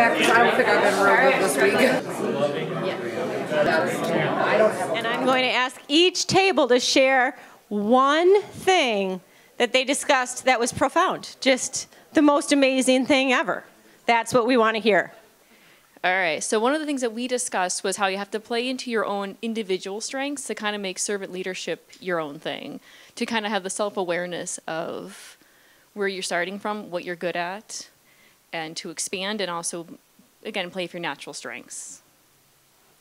back because I don't think I've been real good this week. And I'm going to ask each table to share one thing that they discussed that was profound. Just the most amazing thing ever. That's what we want to hear. All right, so one of the things that we discussed was how you have to play into your own individual strengths to kind of make servant leadership your own thing, to kind of have the self-awareness of where you're starting from, what you're good at, and to expand and also, again, play for your natural strengths.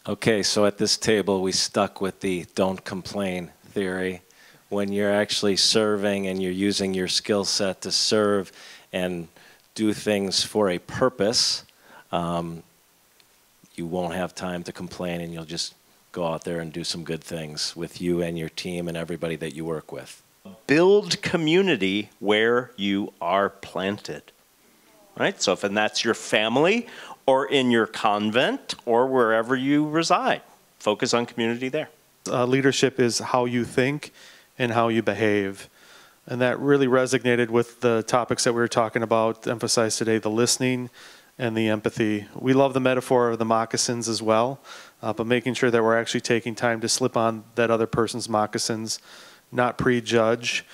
Okay, so at this table we stuck with the don't complain theory. When you're actually serving and you're using your skill set to serve and do things for a purpose, you won't have time to complain and you'll just go out there and do some good things with you and your team and everybody that you work with. Build community where you are planted, right? So if that's your family or in your convent or wherever you reside, focus on community there. Leadership is how you think and how you behave. And that really resonated with the topics that we were talking about, emphasized today, the listening and the empathy. We love the metaphor of the moccasins as well, but making sure that we're actually taking time to slip on that other person's moccasins, not prejudge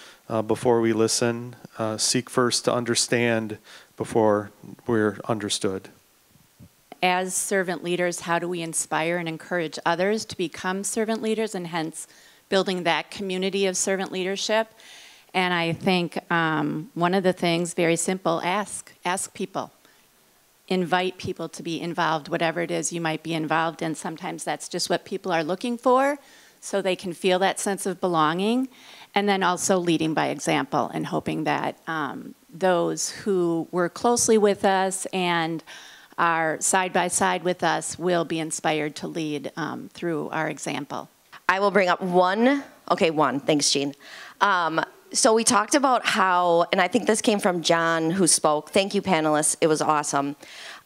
before we listen, seek first to understand before we're understood. As servant leaders, how do we inspire and encourage others to become servant leaders, and hence building that community of servant leadership? And I think one of the things, very simple, ask people. Invite people to be involved, whatever it is you might be involved in. Sometimes that's just what people are looking for, so they can feel that sense of belonging. And then also leading by example and hoping that those who work closely with us and are side by side with us will be inspired to lead through our example. I will bring up one. Thanks, Jean. So we talked about how, and I think this came from John who spoke. Thank you, panelists. It was awesome.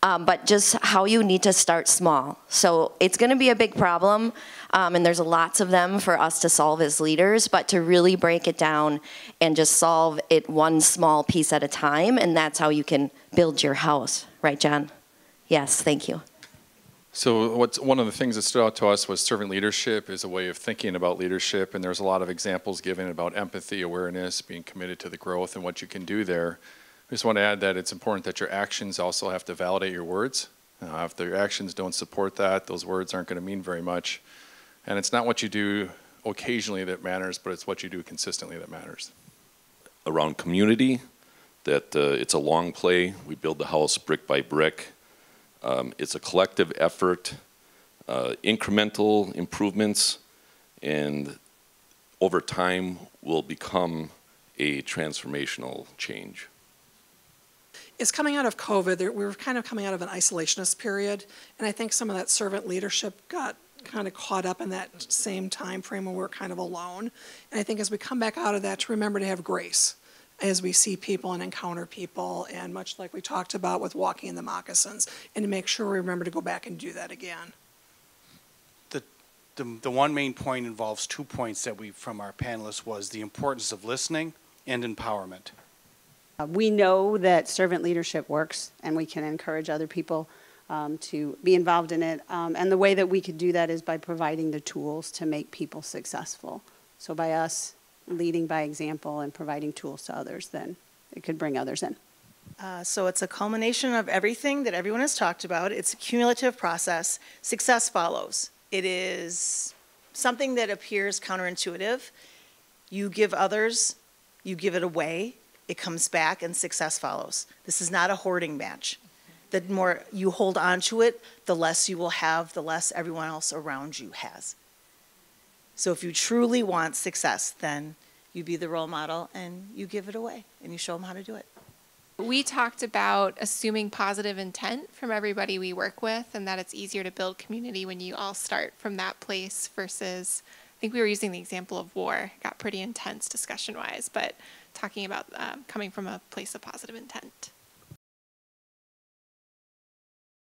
But just how you need to start small. So it's going to be a big problem, and there's lots of them for us to solve as leaders, but to really break it down and just solve it one small piece at a time, and that's how you can build your house. Right, John? Yes, thank you. So one of the things that stood out to us was servant leadership is a way of thinking about leadership, and there's a lot of examples given about empathy, awareness, being committed to the growth and what you can do there. I just want to add that it's important that your actions also have to validate your words. If your actions don't support that, those words aren't going to mean very much. And it's not what you do occasionally that matters, but it's what you do consistently that matters. Around community, that it's a long play. We build the house brick by brick. It's a collective effort, incremental improvements, and over time will become a transformational change. It's coming out of COVID. We were kind of coming out of an isolationist period, and I think some of that servant leadership got kind of caught up in that same time frame when we were kind of alone. And I think as we come back out of that, to remember to have grace as we see people and encounter people, and much like we talked about with walking in the moccasins, and to make sure we remember to go back and do that again. The one main point involves 2 points that from our panelists was the importance of listening and empowerment. We know that servant leadership works, and we can encourage other people to be involved in it. And the way that we could do that is by providing the tools to make people successful. So by us leading by example and providing tools to others, then it could bring others in. So it's a culmination of everything that everyone has talked about. It's a cumulative process. Success follows. It is something that appears counterintuitive. You give others, you give it away, it comes back, and success follows. This is not a hoarding match. The more you hold on to it, the less you will have, the less everyone else around you has. So if you truly want success, then you be the role model and you give it away and you show them how to do it. We talked about assuming positive intent from everybody we work with, and that it's easier to build community when you all start from that place versus, I think we were using the example of war. It got pretty intense discussion-wise, but talking about coming from a place of positive intent.